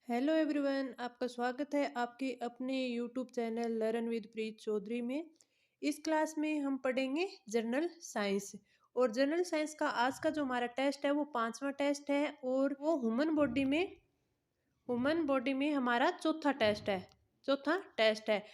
Hello everyone, आपका स्वागत है आपके अपने यूट्यूब चैनल लर्न विद प्रीत चौधरी में। इस क्लास में हम पढ़ेंगे जनरल साइंस। और जनरल साइंस का आज का जो हमारा टेस्ट है वो 5वां टेस्ट है और वो ह्यूमन बॉडी में हमारा चौथा टेस्ट है।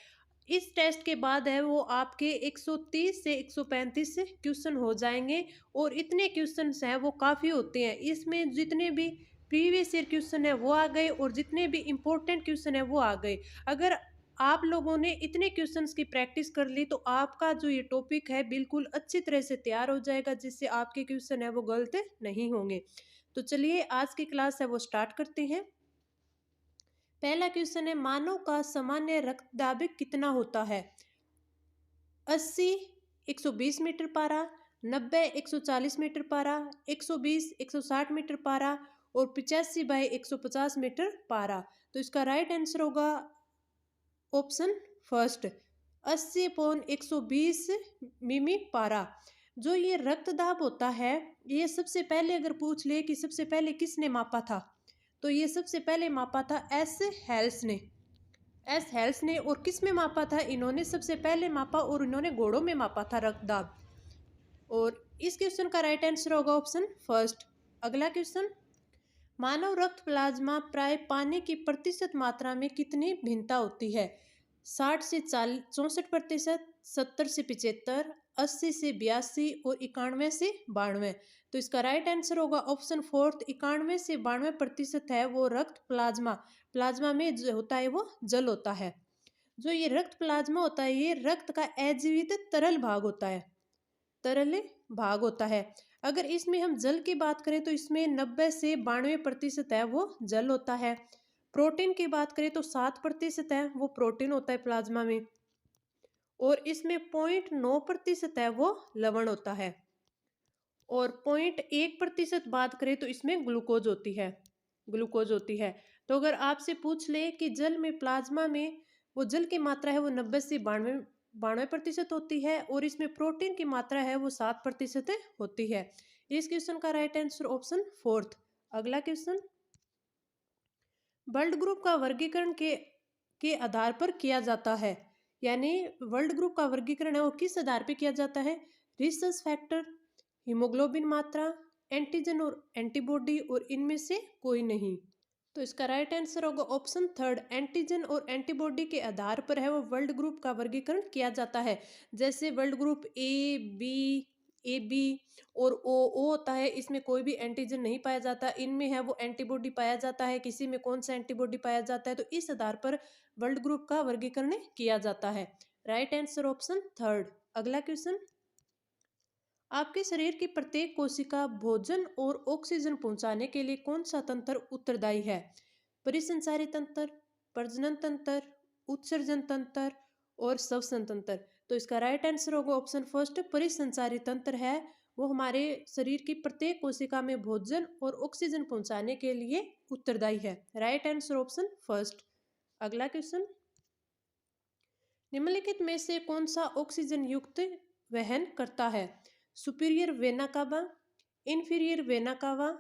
इस टेस्ट के बाद है वो आपके 130 से 135 क्वेश्चन हो जाएंगे। और इतने क्वेश्चन हैं वो काफ़ी होते हैं। इसमें जितने भी प्रीवियस ईयर क्वेश्चन है वो आ गए और जितने भी इम्पोर्टेंट क्वेश्चन है वो आ गए। अगर आप लोगों ने इतने क्वेश्चंस की प्रैक्टिस कर ली तो आपका जो ये टॉपिक है बिल्कुल अच्छी तरह से तैयार हो जाएगा, जिससे आपके क्वेश्चन है वो गलत नहीं होंगे। तो चलिए आज की क्लास है वो स्टार्ट करते हैं। पहला क्वेश्चन है, मानव का सामान्य रक्त दाब कितना होता है? 80 120 मीटर पारा, 90 140 मीटर पारा, 120 160 मीटर पारा और 85/150 मीटर पारा। तो इसका राइट आंसर होगा ऑप्शन फर्स्ट, 80/120 मिमी पारा। जो ये रक्तदाब होता है, ये सबसे पहले अगर पूछ ले कि सबसे पहले किसने मापा था, तो ये सबसे पहले मापा था एस हेल्स ने। और किस में मापा था? इन्होंने सबसे पहले मापा और इन्होंने घोड़ों में मापा था रक्तदाब। और इस क्वेश्चन का राइट आंसर होगा ऑप्शन फर्स्ट। अगला क्वेश्चन, मानव रक्त प्लाज्मा प्राय पानी की प्रतिशत मात्रा में कितनी भिन्नता होती है? 60 से 64%, 70 से 75, 80 से 82 और 91 से 92। तो इसका राइट आंसर होगा ऑप्शन फोर्थ, 91 से 92% है वो रक्त प्लाज्मा में जो होता है वो जल होता है। जो ये रक्त प्लाज्मा होता है ये रक्त का अजीवित तरल भाग होता है। अगर इसमें हम जल की बात करें तो इसमें 90 से 92% है वो जल होता है। प्रोटीन की बात करें तो 7% है वो प्रोटीन होता है प्लाज्मा में। और इसमें 0.9% है वो लवण होता है। और 0.1% बात करें तो इसमें ग्लूकोज होती है। तो अगर आपसे पूछ ले कि जल में प्लाज्मा में वो जल की मात्रा है वो 90 से 92% होती है और इसमें प्रोटीन की मात्रा है वो 7% होती है। इस क्वेश्चन का राइट आंसर ऑप्शन फोर्थ। अगला क्वेश्चन, ब्लड ग्रुप का वर्गीकरण के आधार पर किया जाता है। यानी ब्लड ग्रुप का वर्गीकरण है वो किस आधार पर किया जाता है? रिसर्च फैक्टर, हीमोग्लोबिन मात्रा, एंटीजन और एंटीबॉडी और इनमें से कोई नहीं। तो इसका राइट आंसर होगा ऑप्शन थर्ड, एंटीजन और एंटीबॉडी के आधार पर है वो वर्ल्ड ग्रुप का वर्गीकरण किया जाता है। जैसे वर्ल्ड ग्रुप ए बी और ओ होता है, इसमें कोई भी एंटीजन नहीं पाया जाता, इनमें है वो एंटीबॉडी पाया जाता है, किसी में कौन सा एंटीबॉडी पाया जाता है। तो इस आधार पर वर्ल्ड ग्रुप का वर्गीकरण किया जाता है। Right answer option third. अगला क्वेश्चन, आपके शरीर की प्रत्येक कोशिका भोजन और ऑक्सीजन पहुंचाने के लिए कौन सा तंत्र उत्तरदायी है? परिसंचारी तंत्र, प्रजनन तंत्र, उत्सर्जन तंत्र और श्वसन तंत्र। तो इसका राइट आंसर होगा ऑप्शन फर्स्ट, परिसंचारी तंत्र है वो हमारे शरीर की प्रत्येक कोशिका में भोजन और ऑक्सीजन पहुंचाने के लिए उत्तरदायी है। Right answer option first. अगला क्वेश्चन, निम्नलिखित में से कौन सा ऑक्सीजन युक्त वहन करता है? Superior vena cava, inferior vena cava,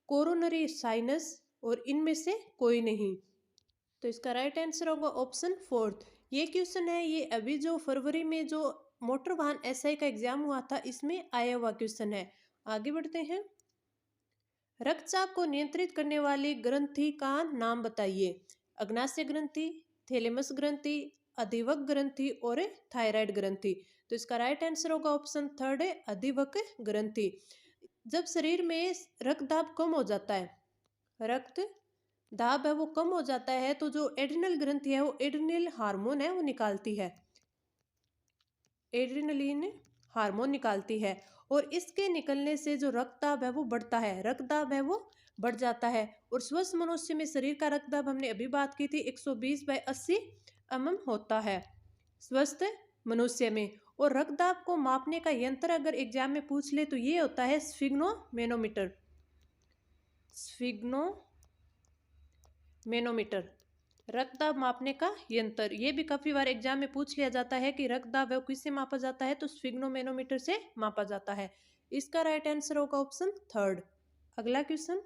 coronary sinus और इनमें से कोई नहीं। तो इसका राइट आंसर होगा ऑप्शन फोर्थ। ये क्वेश्चन है ये अभी जो फरवरी में जो मोटर वाहन एसआई का एग्जाम हुआ था इसमें आया हुआ क्वेश्चन है। आगे बढ़ते हैं, रक्तचाप को नियंत्रित करने वाली ग्रंथि का नाम बताइए। अग्नाशय ग्रंथि, थैलेमस ग्रंथि, अधिवक ग्रंथि और थायराइड ग्रंथि। तो इसका राइट आंसर होगा ऑप्शन थर्ड है, अधिवक ग्रंथि। जब शरीर में रक्त दाब कम हो जाता है, रक्त दाब है वो कम हो जाता है, तो जो एड्रिनल ग्रंथि है वो एड्रिनल हार्मोन है वो निकालती है, एड्रिनलिन हार्मोन निकालती है। और इसके निकलने से जो रक्तदाब है वो बढ़ता है, रक्तदाब है वो बढ़ जाता है। और स्वस्थ मनुष्य में शरीर का रक्तदाब हमने अभी बात की थी 120/80 mm होता है स्वस्थ मनुष्य में। और रक्तदाब को मापने का यंत्र अगर एग्जाम में पूछ ले तो ये होता है स्फिग्नोमेनोमीटर। रक्तदाब मापने का यंत्र, ये भी काफी बार एग्जाम में पूछ लिया जाता है कि रक्तदाब है वो किससे मापा जाता है, तो स्फिग्नोमेनोमीटर से मापा जाता है। इसका राइट आंसर होगा ऑप्शन थर्ड। अगला क्वेश्चन,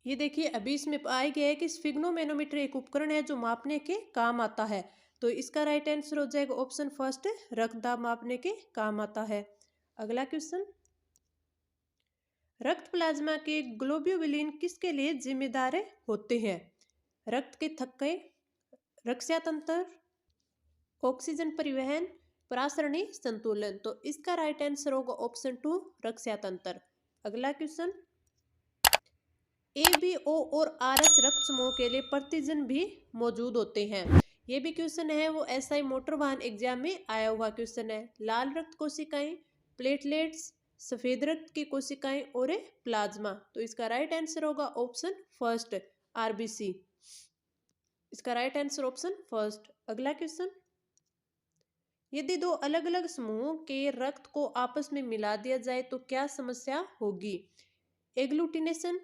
ये देखिए अभी इसमें पाया गया है कि स्फिग्नोमेनोमीटर एक उपकरण है जो मापने के काम आता है। तो इसका राइट आंसर हो जाएगा ऑप्शन फर्स्ट, रक्तदाब मापने के काम आता है। अगला क्वेश्चन, रक्त प्लाज्मा के ग्लोब्यूलिन किसके लिए जिम्मेदार होते हैं? रक्त के थक्के, रक्षा तंत्र, ऑक्सीजन परिवहन, परासरणी संतुलन। तो इसका राइट आंसर होगा ऑप्शन टू, रक्षा तंत्र। अगला क्वेश्चन, ए बी ओ और आर एच रक्त समूह के लिए प्रतिजन भी मौजूद होते हैं। ये भी क्वेश्चन है वो एसआई मोटर वाहन एग्जाम में आया हुआ क्वेश्चन है। लाल रक्त कोशिकाएं, प्लेटलेट्स, सफेद रक्त की कोशिकाएं और प्लाज्मा। तो इसका राइट आंसर होगा ऑप्शन फर्स्ट, आरबीसी। इसका राइट आंसर ऑप्शन फर्स्ट। अगला क्वेश्चन, यदि दो अलग अलग समूहों के रक्त को आपस में मिला दिया जाए तो क्या समस्या होगी? एग्लूटिनेशन,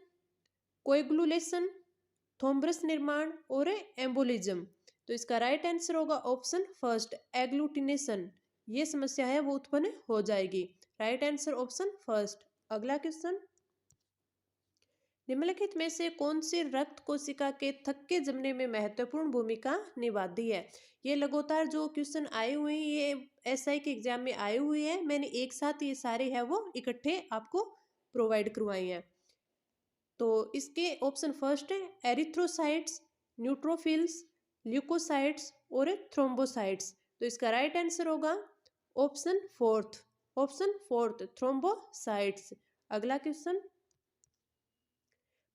कोएगुलेशन, थ्रोम्बस निर्माण और एम्बोलिज्म। तो इसका राइट आंसर होगा ऑप्शन फर्स्ट, एग्लूटिनेशन। ये समस्या है वो उत्पन्न हो जाएगी। Right answer option first. अगला क्वेश्चन, निम्नलिखित में से कौन सी रक्त कोशिका के थक्के जमने में महत्वपूर्ण भूमिका निभाती है? ये लगातार जो क्वेश्चन आए हुए हैं ये एसआई के एग्जाम में आए हुए हैं, मैंने एक साथ ये सारे हैं वो इकट्ठे आपको प्रोवाइड करवाए हैं। तो इसके ऑप्शन फर्स्ट है एरिथ्रोसाइट्स, न्यूट्रोफिल्स, ल्यूकोसाइट्स और थ्रोम्बोसाइट्स। तो इसका राइट आंसर होगा ऑप्शन फोर्थ, थ्रोम्बोसाइट्स। अगला क्वेश्चन,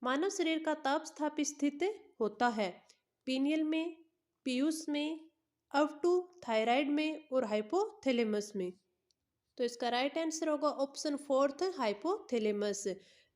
मानव शरीर का ताप स्थापित स्थित होता है पीनियल में, पीयूष में, अवटू थायराइड में और हाइपोथैलेमस में। तो इसका राइट आंसर होगा ऑप्शन फोर्थ, हाइपोथैलेमस।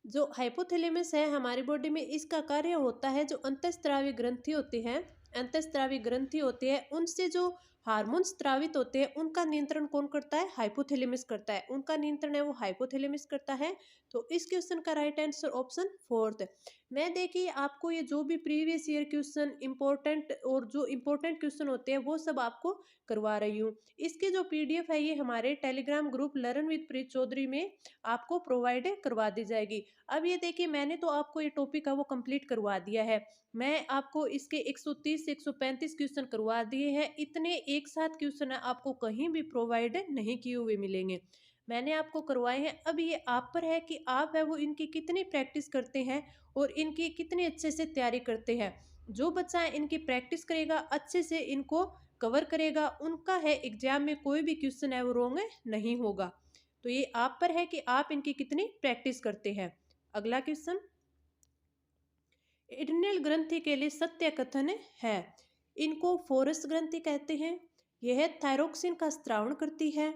जो हाइपोथैलेमस है हमारी बॉडी में, इसका कार्य होता है जो अंतःस्रावी ग्रंथि होती है, अंतःस्रावी ग्रंथि होती है उनसे जो हार्मोन स्त्रावित होते हैं उनका नियंत्रण कौन करता है? हाइपोथैलेमस करता है। उनका नियंत्रण है वो हाइपोथैलेमस करता है। तो इस क्वेश्चन का राइट आंसर ऑप्शन फोर्थ। मैं देखिए आपको ये जो भी प्रीवियस ईयर क्वेश्चन इंपॉर्टेंट और जो इंपॉर्टेंट क्वेश्चन होते हैं वो सब आपको करवा रही हूँ। इसकी जो पीडीएफ है ये हमारे टेलीग्राम ग्रुप लर्न विद प्रीत चौधरी में आपको प्रोवाइड करवा दी जाएगी। अब ये देखिए मैंने तो आपको ये टॉपिक है वो कंप्लीट करवा दिया है। मैं आपको इसके 130 से 135 क्वेश्चन करवा दिए हैं। इतने एक साथ क्वेश्चन आपको कहीं भी प्रोवाइड नहीं किए हुए मिलेंगे, मैंने आपको करवाए हैं। अब ये आप पर है कि आप है वो इनकी कितनी प्रैक्टिस करते हैं और इनकी कितने अच्छे से तैयारी करते हैं। जो बच्चा इनकी प्रैक्टिस करेगा, अच्छे से इनको कवर करेगा, उनका है एग्जाम में कोई भी क्वेश्चन है वो रॉन्ग नहीं होगा। तो ये आप पर है कि आप इनकी कितनी प्रैक्टिस करते हैं। अगला क्वेश्चन, एड्रिनल ग्रंथि के लिए सत्य कथन है। इनको फोरस ग्रंथि कहते हैं। यह थायरोक्सिन का स्त्रावण करती है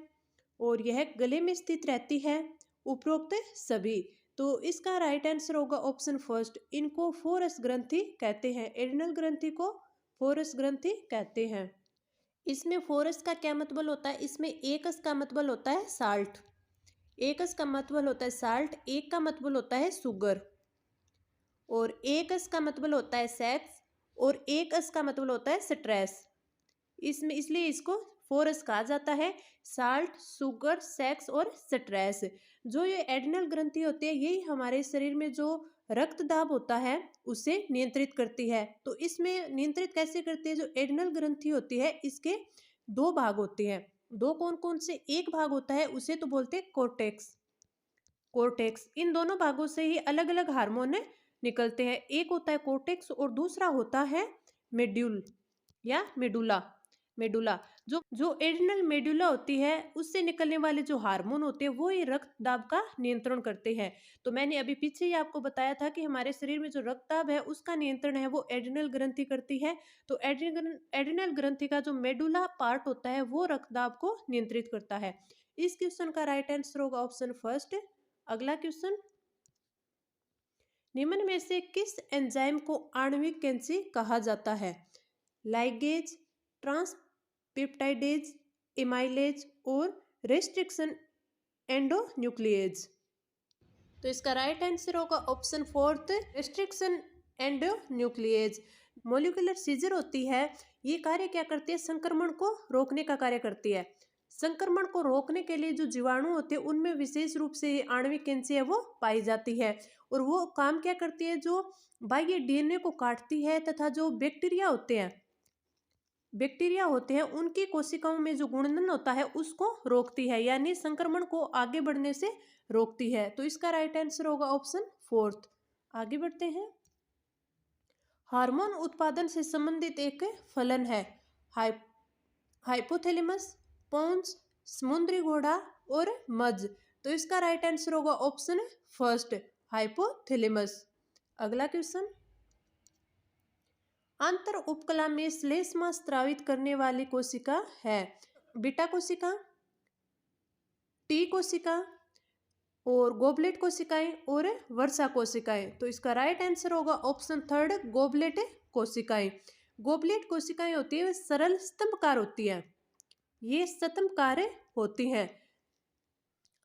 और यह गले में स्थित रहती है। उपरोक्त सभी। तो इसका राइट आंसर होगा ऑप्शन फर्स्ट, इनको फोरस ग्रंथि कहते हैं। एड्रिनल ग्रंथि को फोरस ग्रंथि कहते हैं। इसमें फोरस का क्या मतलब होता है? इसमें एकस का मतलब होता है साल्ट, एकस का मतलब होता है साल्ट, एक का मतलब होता है शुगर और एक अस का मतलब होता है सेक्स और एक अस का मतलब होता है स्ट्रेस। इसमें इसलिए इसको फोरस कहा जाता है, साल्ट, शुगर, सेक्स और स्ट्रेस। जो ये एड्रिनल ग्रंथि होती है यही हमारे शरीर में जो रक्त दाब होता है उसे नियंत्रित करती है। तो इसमें नियंत्रित कैसे करती है? जो एड्रिनल ग्रंथि होती है इसके दो भाग होते हैं। दो कौन कौन से? एक भाग होता है उसे तो बोलते हैं कोर्टेक्स, कोर्टेक्स। इन दोनों भागों से ही अलग अलग हार्मोन निकलते हैं। एक होता है कोर्टेक्स और दूसरा होता है मेड्यूल या मेडुला। मेडुला जो जो एड्रिनल मेडुला होती है उससे निकलने वाले जो हार्मोन होते हैं वो ही रक्त दाब का नियंत्रण करते हैं। तो मैंने अभी पीछे ही आपको बताया था कि हमारे शरीर में जो रक्त दाब है उसका नियंत्रण है वो एड्रिनल ग्रंथि करती है। तो एड्रिनल ग्रंथि का जो मेडुला पार्ट होता है वो रक्त दाब को नियंत्रित करता है। इस क्वेश्चन का राइट आंसर होगा ऑप्शन फर्स्ट। अगला क्वेश्चन, निम्न में से किस एंजाइम को आणविक कैंची कहा जाता है? लाइगेज, ट्रांसपेप्टाइडेज, एमाइलेज और रेस्ट्रिक्शन एंडोन्यूक्लिएज। तो इसका राइट आंसर होगा option fourth, restriction endonuclease. Molecular scissor होती है, ये कार्य क्या करती है? संक्रमण को रोकने का कार्य करती है। संक्रमण को रोकने के लिए जो जीवाणु होते हैं उनमें विशेष रूप से ये आणविक कैंची है वो पाई जाती है, और वो काम क्या करती है, जो बाह्य डीएनए को काटती है तथा जो बैक्टीरिया होते हैं उनकी कोशिकाओं में जो गुणन होता है उसको रोकती है, यानी संक्रमण को आगे बढ़ने से रोकती है। तो इसका राइट आंसर होगा ऑप्शन फोर्थ। आगे बढ़ते हैं। हार्मोन उत्पादन से संबंधित एक फलन है हाइपोथैलेमस, पोन्स, समुद्री घोड़ा और मज। तो इसका राइट आंसर होगा ऑप्शन फर्स्ट, हाइपोथैलेमस। अगला क्वेश्चन, अंतर उपकला में श्लेष्मा स्रावित करने वाली कोशिका है बीटा कोशिका, टी कोशिका और गोबलेट कोशिकाएं और वर्षा कोशिकाएं। तो इसका राइट आंसर होगा ऑप्शन थर्ड, गोबलेट कोशिकाएं। गोबलेट कोशिकाएं होती है सरल स्तंभकार होती है, ये स्तंभकार होती हैं।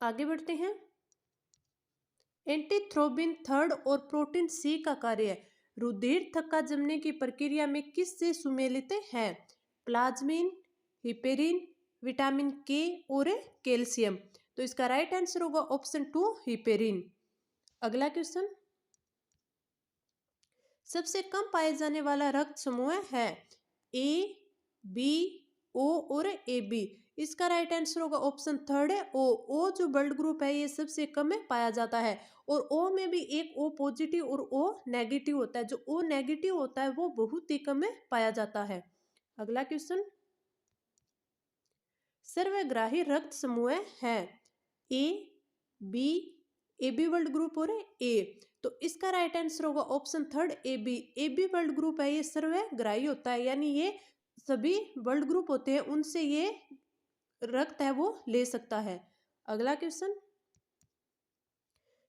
आगे बढ़ते हैं। एंटीथ्रोबिन थर्ड और प्रोटीन सी का कार्य रुधिर थक्का जमने की प्रक्रिया में किससे सुमेलित है? प्लाज्मिन, हिपेरिन, विटामिन के और कैल्शियम। तो इसका राइट आंसर होगा ऑप्शन टू, हिपेरिन। अगला क्वेश्चन, सबसे कम पाए जाने वाला रक्त समूह है ए, बी, ओ और ए बी। इसका राइट आंसर होगा ऑप्शन थर्ड है ओ। ओ जो ब्लड ग्रुप है ये सबसे कम में पाया जाता है, और ओ में भी एक ओ पॉजिटिव और ओ नेगेटिव होता है। जो ओ नेगेटिव होता है वो बहुत ही कम में पाया जाता है। अगला क्वेश्चन, सर्वग्राही रक्त समूह है A, B, A B blood group और ए। तो इसका राइट आंसर होगा option third, A B. A B blood group है ये सर्वग्राही होता है, यानी ये सभी ब्लड ग्रुप होते हैं उनसे ये रक्त है वो ले सकता है। अगला क्वेश्चन,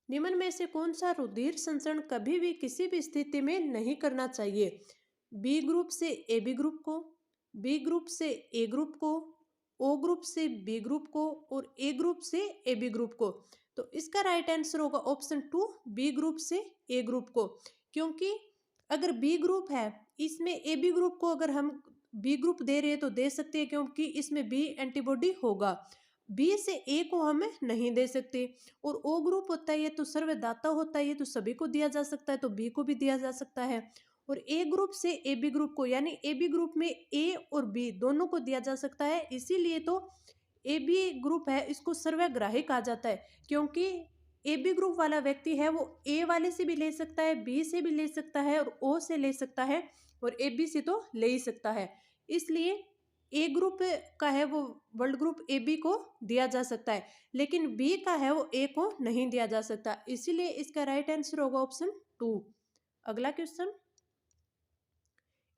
निम्न में से कौन सा रुधिर संचरण कभी भी किसी भी स्थिति में नहीं करना चाहिए? बी ग्रुप से ए बी ग्रुप को, बी ग्रुप से ए ग्रुप को, ओ ग्रुप से बी ग्रुप को और ए ग्रुप से ए बी ग्रुप को। तो इसका राइट आंसर होगा ऑप्शन टू, बी ग्रुप से ए ग्रुप को। क्योंकि अगर बी ग्रुप है इसमें ए बी ग्रुप को अगर हम बी ग्रुप दे रहे हैं तो दे सकते हैं, क्योंकि इसमें बी एंटीबॉडी होगा। बी से ए को हम नहीं दे सकते। और ओ ग्रुप होता है ये तो सर्वदाता होता है, ये तो सभी को दिया जा सकता है, तो बी को भी दिया जा सकता है। और ए ग्रुप से ए बी ग्रुप को, यानी ए बी ग्रुप में ए और बी दोनों को दिया जा सकता है, इसीलिए तो ए बी ग्रुप है इसको सर्वग्राही कहा जाता है। क्योंकि ए बी ग्रुप वाला व्यक्ति है वो ए वाले से भी ले सकता है, बी से भी ले सकता है और ओ से ले सकता है, और ए बी से तो ले ही सकता है। इसलिए ए ग्रुप का है वो ब्लड ग्रुप ए बी को दिया जा सकता है, लेकिन बी का है वो ए को नहीं दिया जा सकता, इसीलिए इसका राइट आंसर होगा ऑप्शन टू। अगला क्वेश्चन,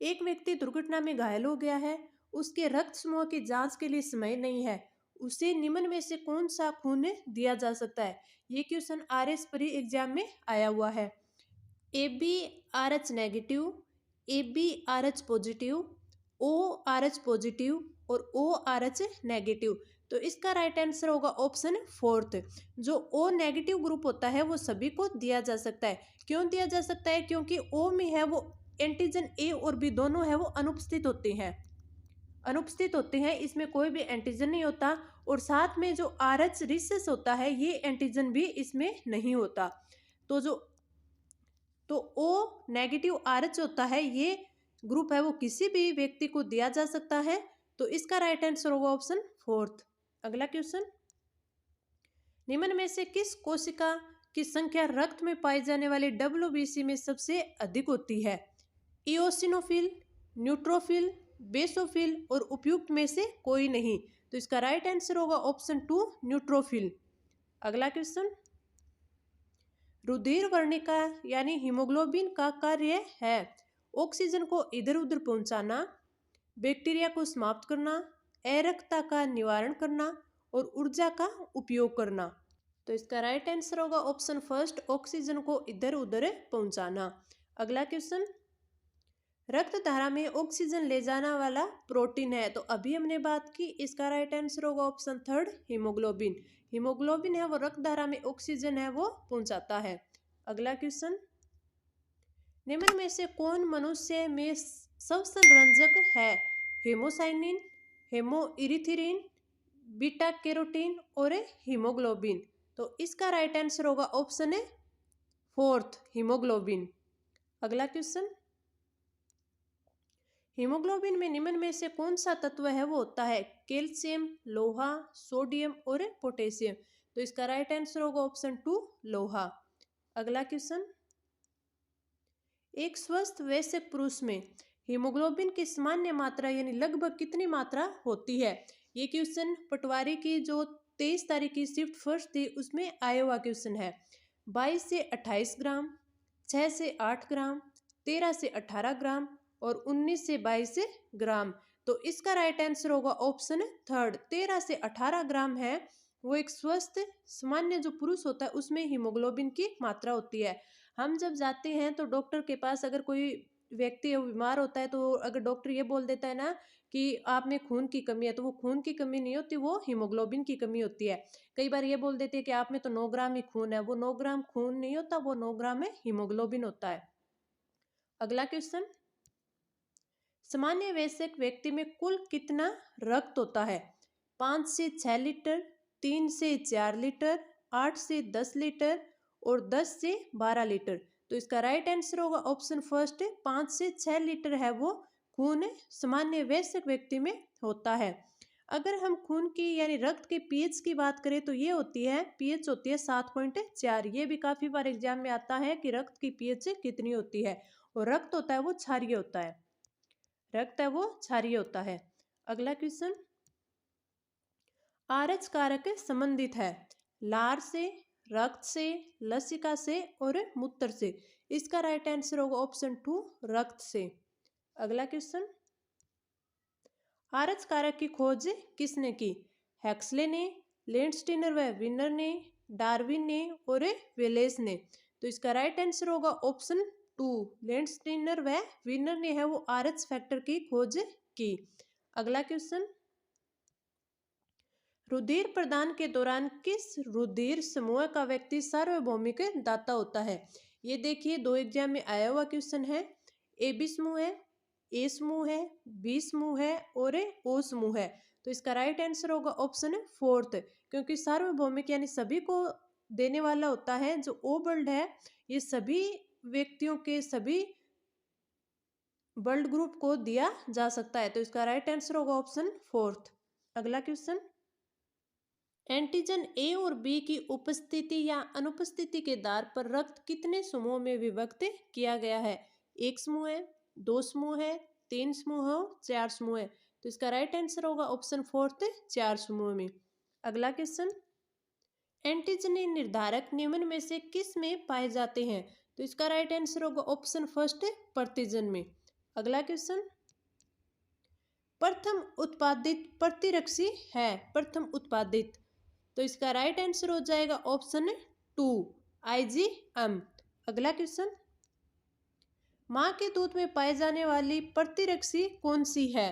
एक व्यक्ति दुर्घटना में घायल हो गया है, उसके रक्त समूह की जांच के लिए समय नहीं है, उसे निम्न में से कौन सा खून दिया जा सकता है? ये क्वेश्चन आरएस प्री एग्जाम में आया हुआ है। A B R H negative, A B R H positive, O R H positive और ओ आर एच नेगेटिव। तो इसका राइट आंसर होगा ऑप्शन फोर्थ। जो ओ नेगेटिव ग्रुप होता है वो सभी को दिया जा सकता है। क्यों दिया जा सकता है? क्योंकि ओ में है वो एंटीजन ए और बी दोनों है वो अनुपस्थित होते हैं, इसमें कोई भी एंटीजन नहीं होता। और साथ में जो आर एच रिसेस होता है ये एंटीजन भी इसमें नहीं होता। तो ओ नेगेटिव आर एच होता है ये ग्रुप है वो किसी भी व्यक्ति को दिया जा सकता है। तो इसका राइट आंसर होगा ऑप्शन फोर्थ। अगला क्वेश्चन, निम्न में से किस कोशिका की संख्या रक्त में पाई जाने वाली WBC में सबसे अधिक होती है? इओसिनोफिल, न्यूट्रोफिल, बेसोफिल और उपयुक्त में से कोई नहीं। तो इसका राइट आंसर होगा ऑप्शन टू, न्यूट्रोफिल। अगला क्वेश्चन, रुधिर वर्णिका यानी हीमोग्लोबिन का कार्य है ऑक्सीजन को इधर उधर पहुंचाना, बैक्टीरिया को समाप्त करना, अरक्तता का निवारण करना और ऊर्जा का उपयोग करना। तो इसका राइट आंसर होगा ऑप्शन फर्स्ट, ऑक्सीजन को इधर उधर पहुंचाना। अगला क्वेश्चन, रक्त धारा में ऑक्सीजन ले जाने वाला प्रोटीन है, तो अभी हमने बात की, इसका राइट आंसर होगा ऑप्शन थर्ड, हीमोग्लोबिन। हीमोग्लोबिन है वो रक्त धारा में ऑक्सीजन है वो पहुंचाता है। अगला क्वेश्चन, निम्न में से कौन मनुष्य में स्वसंरंजक है? हेमोसाइनिन, हेमोइरिथ्रिन, बीटा कैरोटीन और हीमोग्लोबिन। तो इसका राइट आंसर होगा ऑप्शन है फोर्थ, हीमोग्लोबिन। अगला क्वेश्चन, हीमोग्लोबिन में निम्न में से कौन सा तत्व है वो होता है कैल्शियम, लोहा, सोडियम और पोटेशियम। तो इसका राइट आंसर होगा ऑप्शन टू, लोहा। अगला क्वेश्चन, एक स्वस्थ वयस्क पुरुष में हीमोग्लोबिन की सामान्य मात्रा यानी लगभग कितनी मात्रा होती है। ये क्वेश्चन पटवारी की जो 23 तारीख की शिफ्ट फर्स्ट थी उसमें आया हुआ क्वेश्चन है। 22 से 28 ग्राम, 6 से 8 ग्राम, 13 से 18 ग्राम और 19 से 22 ग्राम। तो इसका राइट आंसर होगा ऑप्शन थर्ड, 13 से 18 ग्राम है वो एक स्वस्थ सामान्य जो पुरुष होता है उसमें हीमोग्लोबिन की मात्रा होती है। हम जब जाते हैं तो डॉक्टर के पास अगर कोई व्यक्ति बीमार होता है तो अगर डॉक्टर ये बोल देता है ना कि आप में खून की कमी है, तो वो खून की कमी नहीं होती, वो हीमोग्लोबिन की कमी होती है। कई बार ये बोल देते हैं कि आप में तो 9 ग्राम ही खून है, वो 9 ग्राम खून नहीं होता, वो 9 ग्राम में हीमोग्लोबिन होता है। अगला क्वेश्चन, सामान्य वयस्क व्यक्ति में कुल कितना रक्त होता है। 5 से 6 लीटर, 3 से 4 लीटर, 8 से 10 लीटर और 10 से 12 लीटर। तो इसका राइट आंसर होगा ऑप्शन फर्स्ट, 5 से 6 लीटर है वो खून सामान्य वयस्क व्यक्ति में होता है। अगर हम खून की यानी रक्त के पीएच की बात करें तो ये होती है, पीएच होती है 7.4। ये भी काफी बार एग्जाम में आता है कि रक्त की पीएच कितनी होती है, और रक्त होता है वो क्षारीय होता है, रक्त है वो क्षारीय होता है। अगला क्वेश्चन, आरएच कारक संबंधित है लार से, रक्त से, लसिका से और मूत्र से। इसका राइट आंसर होगा ऑप्शन टू, रक्त से। अगला क्वेश्चन, आरएच कारक की खोज किसने की। हेक्सले ने, लेंडस्टीनर व विनर ने, डार्विन ने और वेलेस ने। तो इसका राइट आंसर होगा ऑप्शन टू, लेंडस्टीनर व विनर ने है वो आरएच फैक्टर की खोज की। अगला क्वेश्चन, रुधिर प्रदान के दौरान किस रुधिर समूह का व्यक्ति सार्वभौमिक दाता होता है। ये देखिए दो एग्जाम में आया हुआ क्वेश्चन है। ए बी समूह है, ए समूह है, बी समूह है और ओ समूह है। तो इसका राइट आंसर होगा ऑप्शन फोर्थ, क्योंकि सार्वभौमिक यानी सभी को देने वाला होता है। जो ओ बल्ड है ये सभी व्यक्तियों के सभी ब्लड ग्रुप को दिया जा सकता है। तो इसका राइट आंसर होगा ऑप्शन फोर्थ। अगला क्वेश्चन, एंटीजन ए और बी की उपस्थिति या अनुपस्थिति के आधार पर रक्त कितने समूहों में विभक्त किया गया है। एक समूह है, दो समूह है, तीन समूह है, चार समूह है। तो इसका राइट आंसर होगा ऑप्शन फोर्थ, चार समूह में। अगला क्वेश्चन, एंटीजन निर्धारक निम्न में से किस में पाए जाते हैं। तो इसका राइट आंसर होगा ऑप्शन फर्स्ट, प्रतिजन में। अगला क्वेश्चन, प्रथम उत्पादित प्रतिरक्षी है, प्रथम उत्पादित। तो इसका राइट आंसर हो जाएगा ऑप्शन टू, आईजीएम। अगला क्वेश्चन, मां के दूध में पाए जाने वाली प्रतिरक्षी कौन सी है।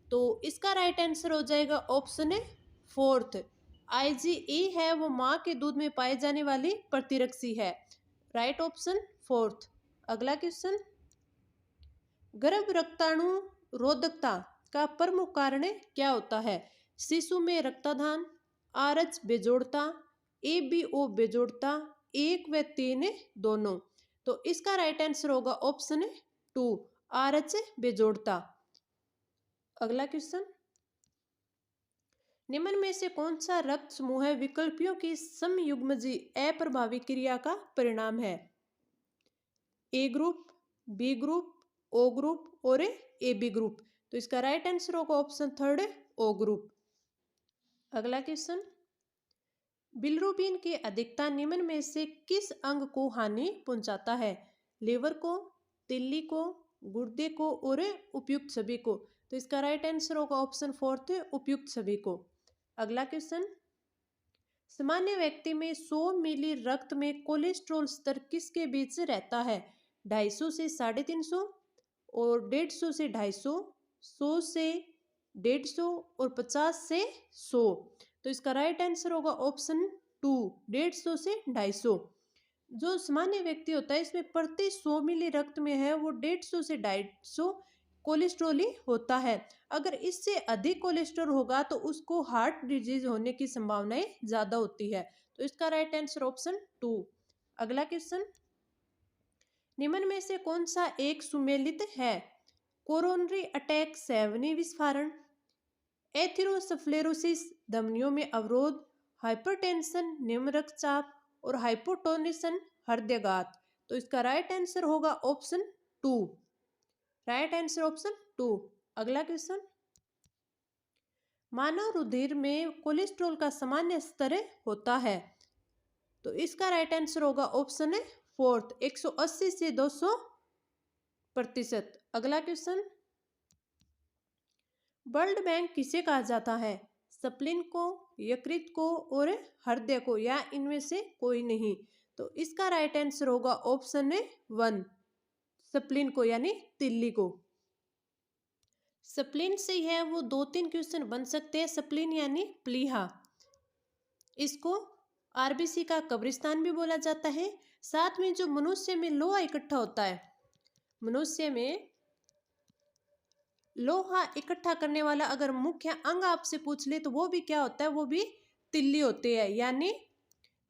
तो इसका राइट आंसर हो जाएगा ऑप्शन फोर्थ, आईजीई है वो मां के दूध में पाए जाने वाली प्रतिरक्षी है, राइट ऑप्शन फोर्थ। अगला क्वेश्चन, गर्भ रक्ताणु रोधकता का प्रमुख कारण क्या होता है। शिशु में रक्तदान, आरएच बेजोड़ता, एबीओ बेजोड़ता, एक व तीन दोनों। तो इसका राइट आंसर होगा ऑप्शन टू, आरएच बेजोड़ता। अगला क्वेश्चन, निम्न में से कौन सा रक्त समूह है विकल्पियों की समयुग्मजी अप्रभावी क्रिया का परिणाम है। A group, B group, O group और ए बी ग्रुप। तो इसका राइट आंसर होगा ऑप्शन थर्ड, ओ ग्रुप। अगला क्वेश्चन, बिलिरुबिन की अधिकता निम्न में से किस अंग को हानि पहुंचाता है। लीवर को, तिल्ली को, गुर्दे को और उपयुक्त सभी को। तो इसका राइट आंसर होगा ऑप्शन फोर्थ, उपयुक्त सभी को। अगला क्वेश्चन, सामान्य व्यक्ति में 100 मिली रक्त में कोलेस्ट्रॉल स्तर किसके बीच रहता है। 250 से 350 और 150 से 250, 100 से 150 और 50 से 100। तो इसका राइट आंसर होगा ऑप्शन टू, 150 से 250। जो सामान्य व्यक्ति होता है इसमें प्रति 100 मिली रक्त में है वो 150 से 250 कोलेस्ट्रॉल ही होता है। अगर इससे अधिक कोलेस्ट्रॉल होगा तो उसको हार्ट डिजीज होने की संभावनाएं ज्यादा होती है। तो इसका राइट आंसर ऑप्शन 2। अगला क्वेश्चन, निम्न में से कौन सा एक सुमेलित है? कोरोनरी अटैक, सेवनी विस्फारण, एथेरोस्क्लेरोसिस, धमनियों में अवरोध, हाइपरटेंशन, निम्न रक्तचाप और हाइपोटोनिसन, हृदयघात। तो इसका राइट आंसर होगा ऑप्शन 2। Right answer option 2। अगला क्वेश्चन, मानव रुधिर में कोलेस्ट्रॉल का सामान्य स्तर होता है। तो इसका राइट आंसर होगा ऑप्शन है 4, 180 से 200%। अगला क्वेश्चन, ब्लड बैंक किसे कहा जाता है? स्प्लीन को, यकृत को और हृदय को, या इनमें से कोई नहीं? तो इसका राइट आंसर होगा ऑप्शन है 1, स्प्लीन को यानी तिल्ली को। स्प्लीन से ही है वो 2-3 क्वेश्चन बन सकते हैं। स्प्लीन यानी प्लीहा, इसको आरबीसी का कब्रिस्तान भी बोला जाता है। साथ में जो मनुष्य में लोहा इकट्ठा होता है, मनुष्य में लोहा इकट्ठा करने वाला अगर मुख्य अंग आपसे पूछ ले तो वो भी क्या होता है? वो भी तिल्ली होते हैं, यानी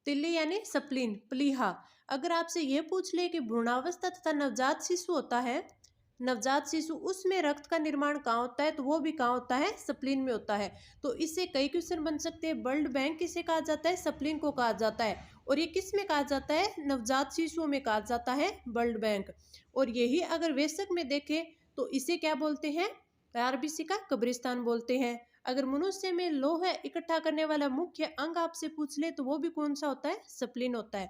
तिल्ली यानी स्प्लीन, प्लीहा। अगर आपसे ये पूछ ले कि भ्रूणावस्था तथा नवजात शिशु होता है, नवजात शिशु, उसमें रक्त का निर्माण कहाँ होता है? तो वो भी कहाँ होता है? स्प्लीन में होता है। तो इससे कई क्वेश्चन बन सकते हैं। ब्लड बैंक किसे कहा जाता है? स्प्लीन को कहा जाता है। और ये किस में कहा जाता है? नवजात शिशुओं में कहा जाता है ब्लड बैंक। और यही अगर वयस्क में देखें तो इसे क्या बोलते हैं? आरबीसी का कब्रिस्तान बोलते हैं। अगर मनुष्य में लोहा इकट्ठा करने वाला मुख्य अंग आपसे पूछ ले तो वो भी कौन सा होता है? स्प्लीन होता है।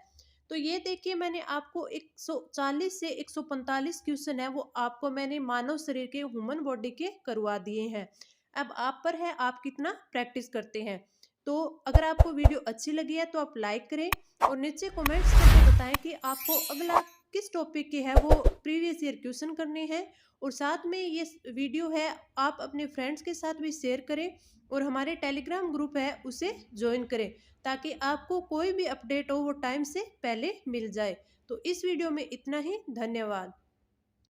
तो ये देखिए, मैंने आपको 140 से 145 क्वेश्चन है वो आपको मैंने मानव शरीर के, ह्यूमन बॉडी के करवा दिए हैं। अब आप पर है आप कितना प्रैक्टिस करते हैं। तो अगर आपको वीडियो अच्छी लगी है तो आप लाइक करें और नीचे कमेंट्स करके बताएं कि आपको अगला किस टॉपिक के है वो प्रीवियस ईयर क्वेश्चन करने हैं। और साथ में ये वीडियो है आप अपने फ्रेंड्स के साथ भी शेयर करें और हमारे टेलीग्राम ग्रुप है उसे ज्वाइन करें, ताकि आपको कोई भी अपडेट हो वो टाइम से पहले मिल जाए। तो इस वीडियो में इतना ही। धन्यवाद।